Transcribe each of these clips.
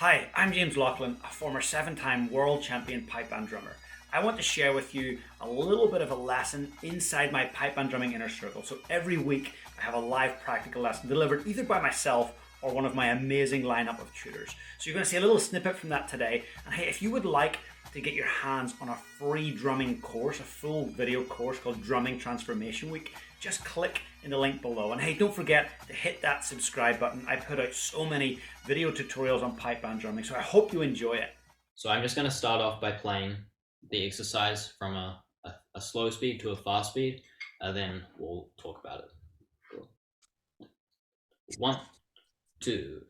Hi, I'm James Laughlin, a former 7-time world champion pipe band drummer. I want to share with you a little bit of a lesson inside my pipe band drumming inner circle. So every week I have a live practical lesson delivered either by myself or one of my amazing lineup of tutors. So you're going to see a little snippet from that today. And hey, if you would like to get your hands on a free drumming course, a full video course called Drumming Transformation Week, just click in the link below. And hey, don't forget to hit that subscribe button. I put out so many video tutorials on pipe band drumming, so I hope you enjoy it. So I'm just going to start off by playing the exercise from a slow speed to a fast speed, then we'll talk about it. Cool. 1, 2.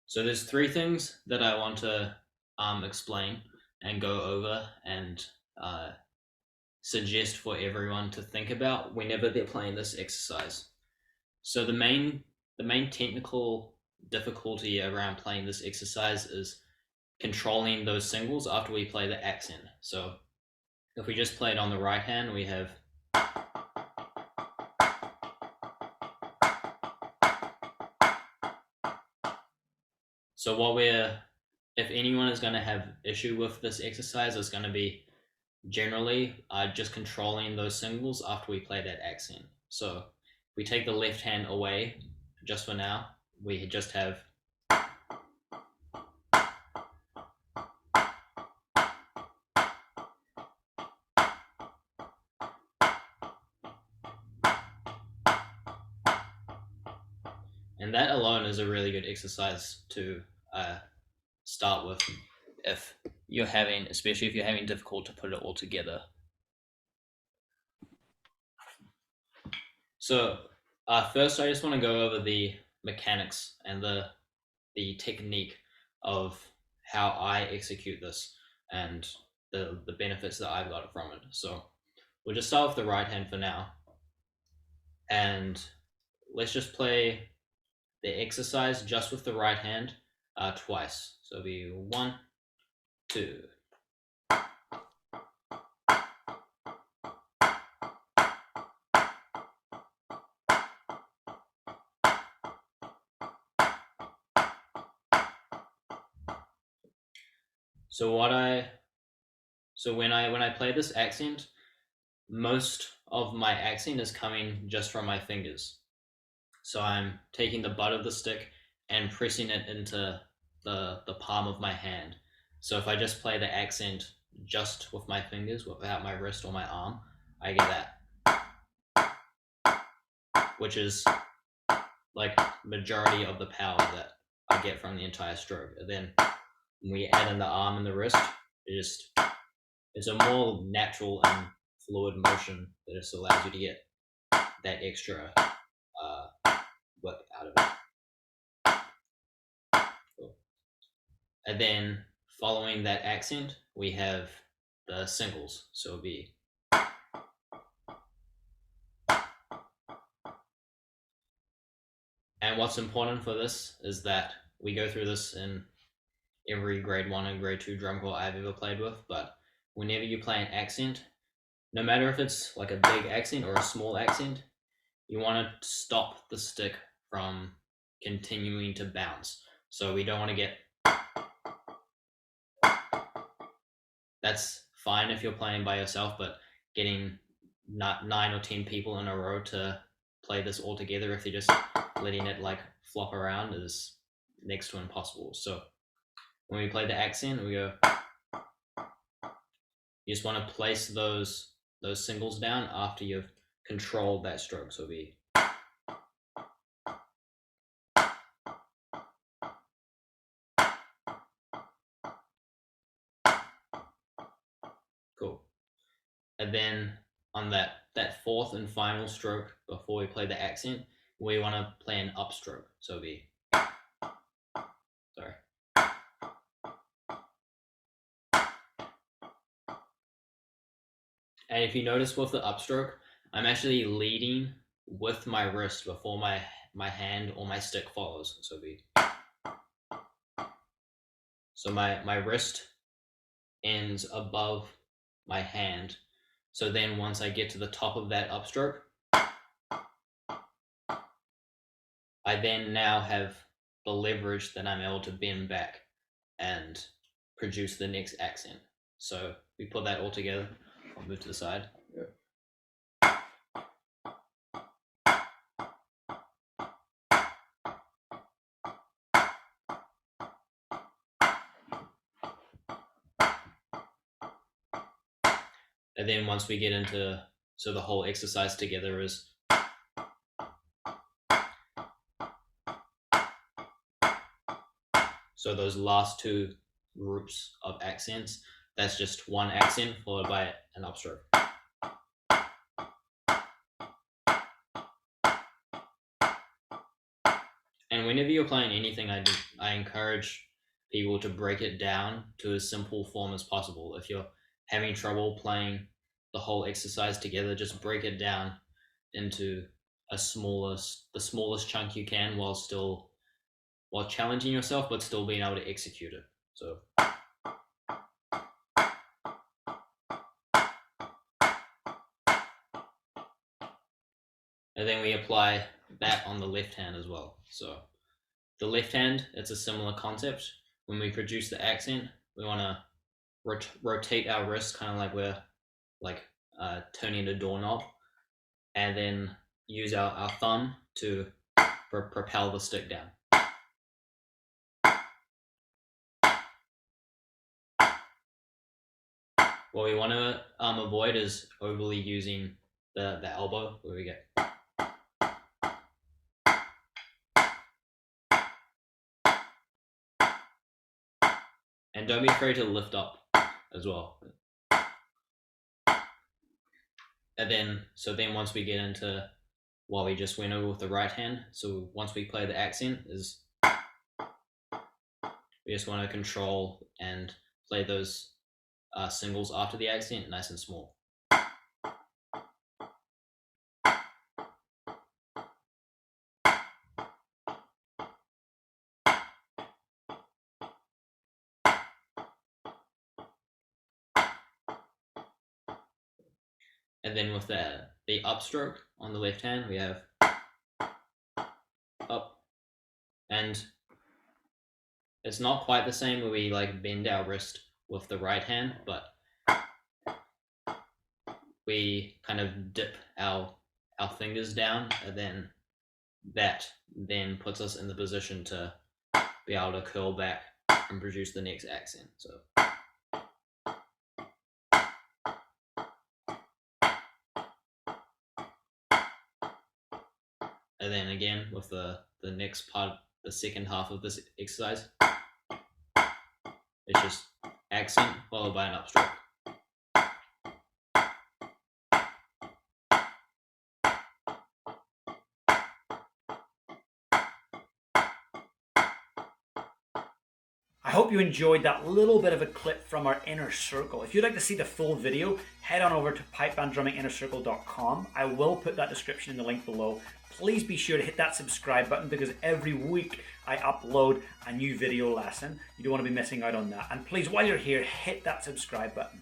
So there's 3 things that I want to explain and go over and suggest for everyone to think about whenever they're playing this exercise. So the main technical difficulty around playing this exercise is controlling those singles after we play the accent. So if we just play it on the right hand, we have if anyone is going to have issue with this exercise, it's going to be generally just controlling those singles after we play that accent. So if we take the left hand away just for now, we just have and that alone is a really good exercise to start with if you're having, especially if you're having difficulty to put it all together. So first I just want to go over the mechanics and the technique of how I execute this and the benefits that I've got from it. So we'll just start with the right hand for now, and let's just play the exercise just with the right hand twice. So it'll be 1, 2. So when I play this accent, most of my accent is coming just from my fingers. So I'm taking the butt of the stick and pressing it into the palm of my hand. So if I just play the accent just with my fingers without my wrist or my arm, I get that, which is like majority of the power that I get from the entire stroke. And then when we add in the arm and the wrist, it's a more natural and fluid motion that just allows you to get that extra work out of it. Cool. And then following that accent, we have the singles. So it'll be and what's important for this is that we go through this in every grade 1 and grade 2 drum corps I've ever played with, but whenever you play an accent, no matter if it's like a big accent or a small accent, you want to stop the stick from continuing to bounce. So we don't want to get, that's fine if you're playing by yourself, but getting not 9 or 10 people in a row to play this all together, if you're just letting it like flop around, is next to impossible. So when we play the accent, we go, you just want to place those singles down after you've controlled that stroke. So we cool. And then on that fourth and final stroke before we play the accent, we want to play an upstroke. So it'll be, sorry. And if you notice with the upstroke, I'm actually leading with my wrist before my hand or my stick follows. So it'll be, so my wrist ends above my hand. So then once I get to the top of that upstroke, I then now have the leverage that I'm able to bend back and produce the next accent. So we put that all together. I'll move to the side. And then once we get into, so the whole exercise together is, so those last two groups of accents, that's just one accent followed by an upstroke. And whenever you're playing anything, I encourage people to break it down to as simple form as possible. If you're having trouble playing the whole exercise together, just break it down into the smallest chunk you can while challenging yourself, but still being able to execute it. So. And then we apply that on the left hand as well. So the left hand, it's a similar concept. When we produce the accent, we want to rotate our wrist kind of like we're turning a doorknob, and then use our thumb to propel the stick down. What we want to avoid is overly using the elbow, where we get. And don't be afraid to lift up as well. And then, once we get into what we just went over with the right hand, so once we play the accent, is we just want to control and play those singles after the accent nice and small. And then with the upstroke on the left hand, we have up, and it's not quite the same where we like bend our wrist with the right hand, but we kind of dip our fingers down, and then that then puts us in the position to be able to curl back and produce the next accent. So. And then again with the next part, the second half of this exercise, it's just accent followed by an upstroke. I hope you enjoyed that little bit of a clip from our inner circle. If you'd like to see the full video, head on over to pipebanddrumminginnercircle.com. I will put that description in the link below. Please be sure to hit that subscribe button, because every week I upload a new video lesson. You don't want to be missing out on that. And please, while you're here, hit that subscribe button.